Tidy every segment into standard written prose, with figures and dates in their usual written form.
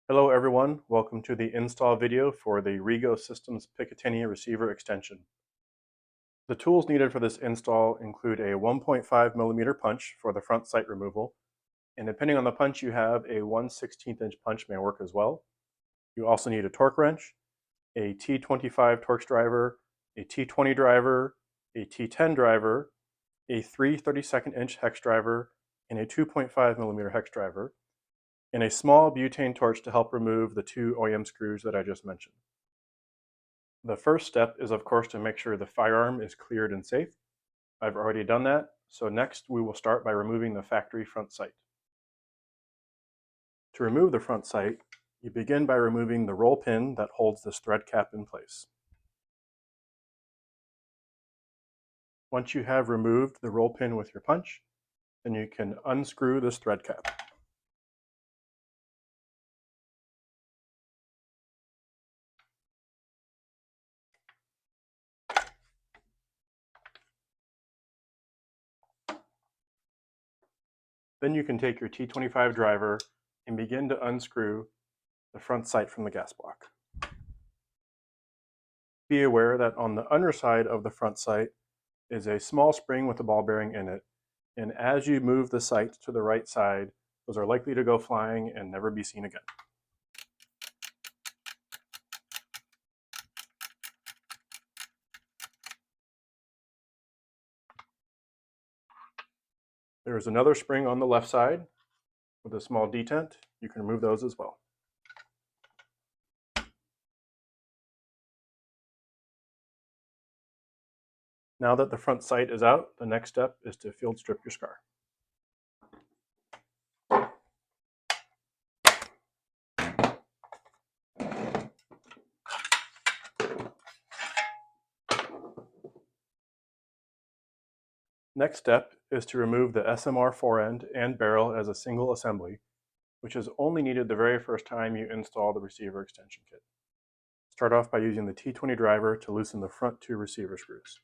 Hello everyone, welcome to the install video for the Rego Systems Picatinny receiver extension. The tools needed for this install include a 1.5mm punch for the front sight removal, and depending on the punch you have, a 1/16 inch punch may work as well. You also need a torque wrench, a T25 Torx Driver, a T20 driver, a T10 driver, a 3/32 inch hex driver, and a 2.5mm hex driver, and a small butane torch to help remove the two OEM screws that I just mentioned. The first step is, of course, to make sure the firearm is cleared and safe. I've already done that, so next we will start by removing the factory front sight. To remove the front sight, you begin by removing the roll pin that holds this thread cap in place. Once you have removed the roll pin with your punch, then you can unscrew this thread cap. Then you can take your T25 driver and begin to unscrew the front sight from the gas block. Be aware that on the underside of the front sight is a small spring with a ball bearing in it, and as you move the sight to the right side, those are likely to go flying and never be seen again. There is another spring on the left side with a small detent. You can remove those as well. Now that the front sight is out, the next step is to field strip your SCAR. Next step is to remove the SMR forend and barrel as a single assembly, which is only needed the very first time you install the receiver extension kit. Start off by using the T20 driver to loosen the front two receiver screws.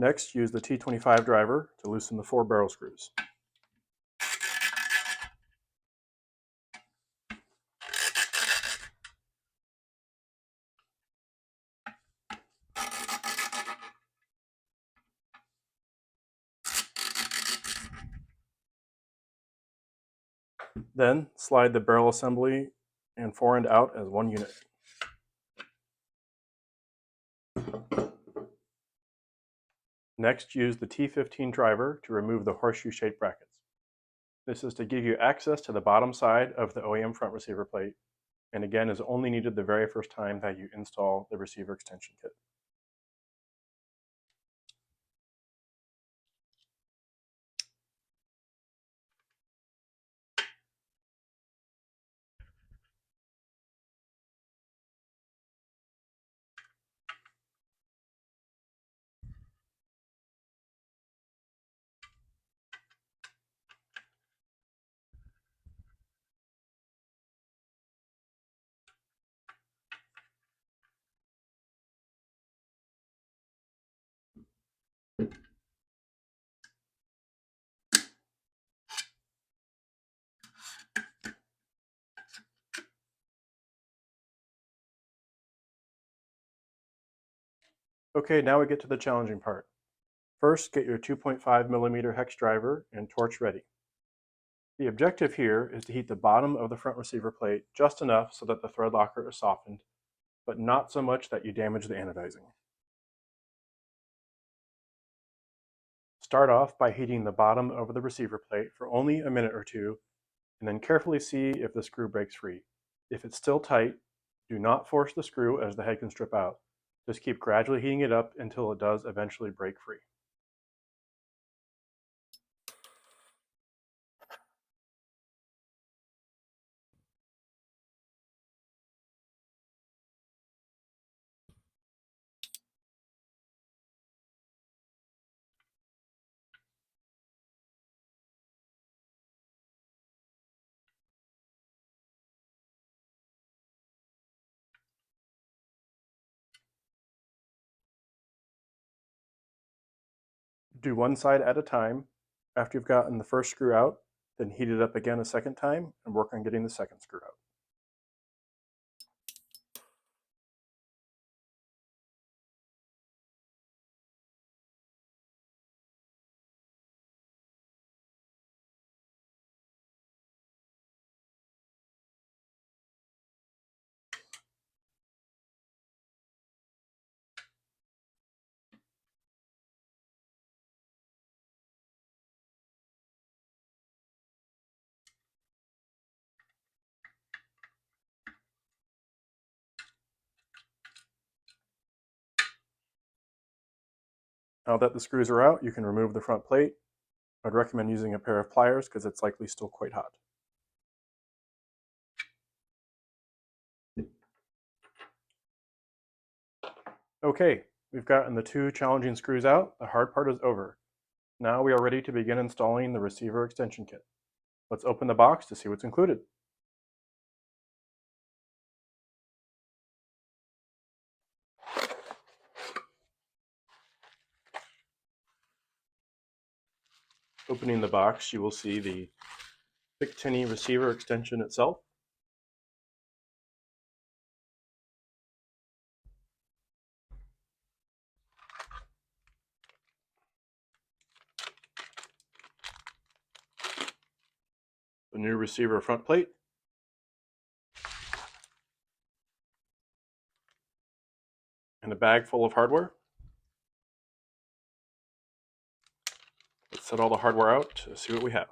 Next, use the T25 driver to loosen the four barrel screws. Then, slide the barrel assembly and forend out as one unit. Next, use the T15 driver to remove the horseshoe-shaped brackets. This is to give you access to the bottom side of the OEM front receiver plate, and again is only needed the very first time that you install the receiver extension kit. Okay, now we get to the challenging part. First, get your 2.5mm hex driver and torch ready. The objective here is to heat the bottom of the front receiver plate just enough so that the thread locker is softened, but not so much that you damage the anodizing. Start off by heating the bottom of the receiver plate for only a minute or two, and then carefully see if the screw breaks free. If it's still tight, do not force the screw as the head can strip out. Just keep gradually heating it up until it does eventually break free. Do one side at a time. After you've gotten the first screw out, then heat it up again a second time and work on getting the second screw out. Now that the screws are out, you can remove the front plate. I'd recommend using a pair of pliers because it's likely still quite hot. Okay, we've gotten the two challenging screws out. The hard part is over. Now we are ready to begin installing the receiver extension kit. Let's open the box to see what's included. Opening the box, you will see the Picatinny receiver extension itself. The new receiver front plate. And a bag full of hardware. Let's set all the hardware out to see what we have.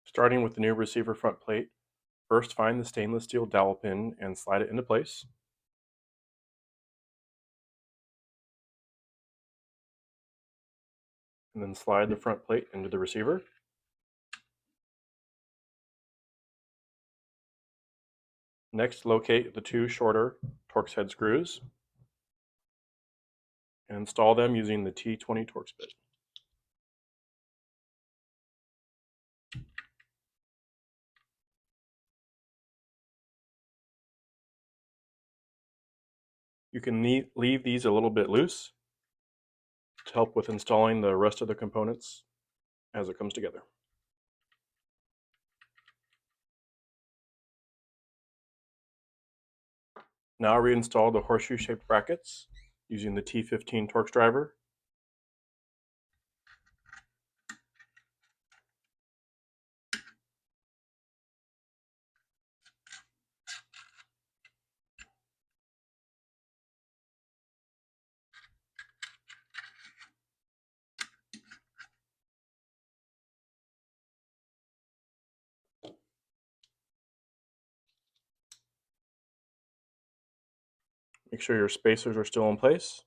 Starting with the new receiver front plate, first find the stainless steel dowel pin and slide it into place. And then slide the front plate into the receiver. Next, locate the two shorter Torx head screws and install them using the T20 Torx bit. You can leave these a little bit loose to help with installing the rest of the components as it comes together. Now reinstall the horseshoe-shaped brackets using the T15 Torx Driver. Make sure your spacers are still in place.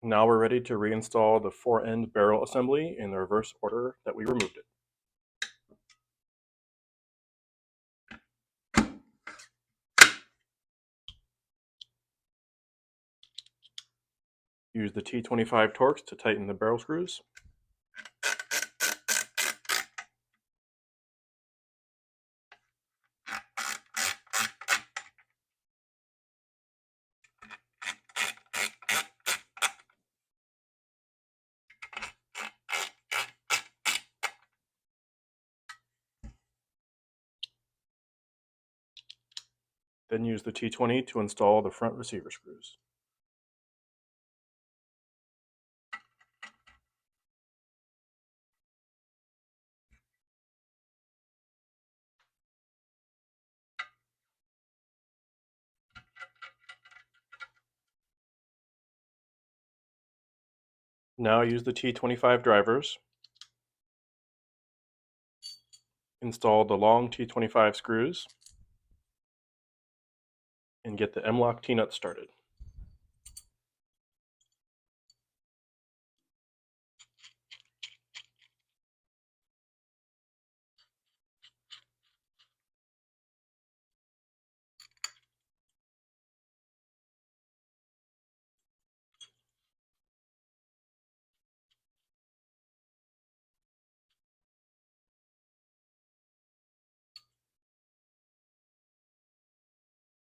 Now we're ready to reinstall the fore-end barrel assembly in the reverse order that we removed it. Use the T25 Torx to tighten the barrel screws. Then use the T20 to install the front receiver screws. Now use the T25 drivers. Install the long T25 screws and get the M-lock T-nut started.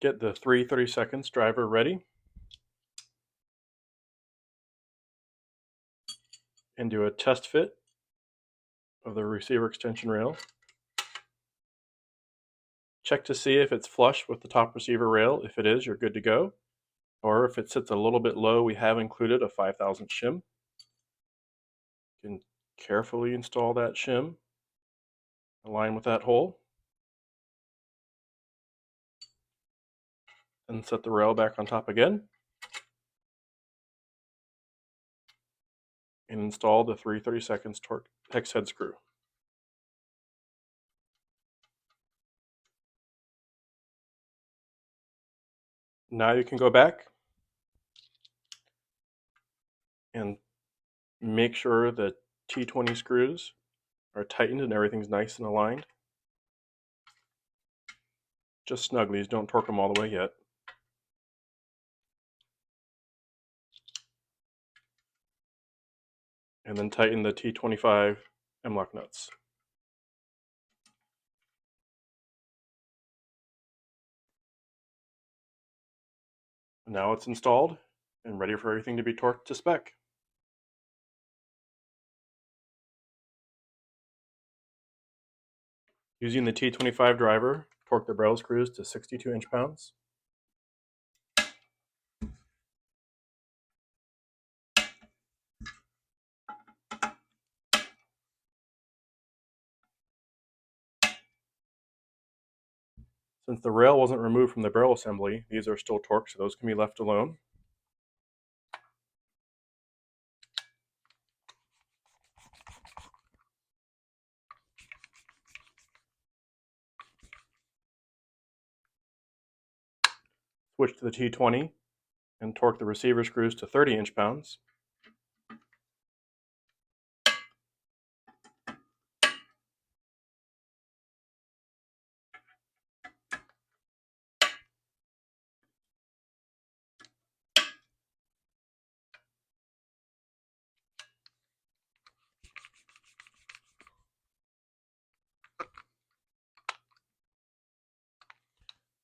Get the 3/32 driver ready and do a test fit of the receiver extension rail. Check to see if it's flush with the top receiver rail. If it is, you're good to go. Or if it sits a little bit low, we have included a 5,000 shim. You can carefully install that shim, align with that hole, and set the rail back on top again. And install the 3/32 Torx hex head screw. Now you can go back and make sure the T20 screws are tightened and everything's nice and aligned. Just snug these, don't torque them all the way yet. And then tighten the T25 M-lock nuts. Now it's installed and ready for everything to be torqued to spec. Using the T25 driver, torque the barrel screws to 62 inch-pounds. Since the rail wasn't removed from the barrel assembly, these are still torqued, so those can be left alone. Switch to the T20 and torque the receiver screws to 30 inch-pounds.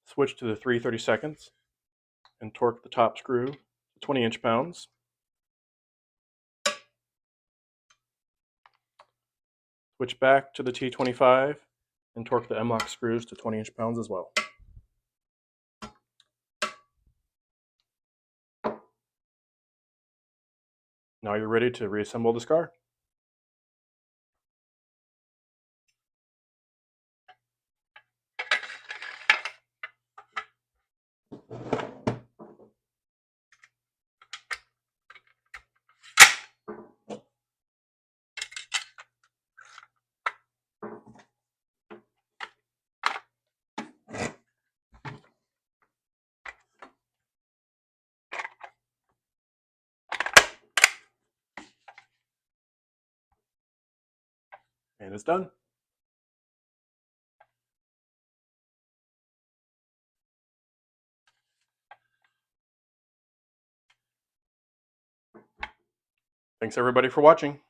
Switch to the 3/32 and torque the top screw to 20 inch-pounds. Switch back to the T25 and torque the M-lock screws to 20 inch-pounds as well. Now you're ready to reassemble the SCAR. And it's done. Thanks everybody for watching.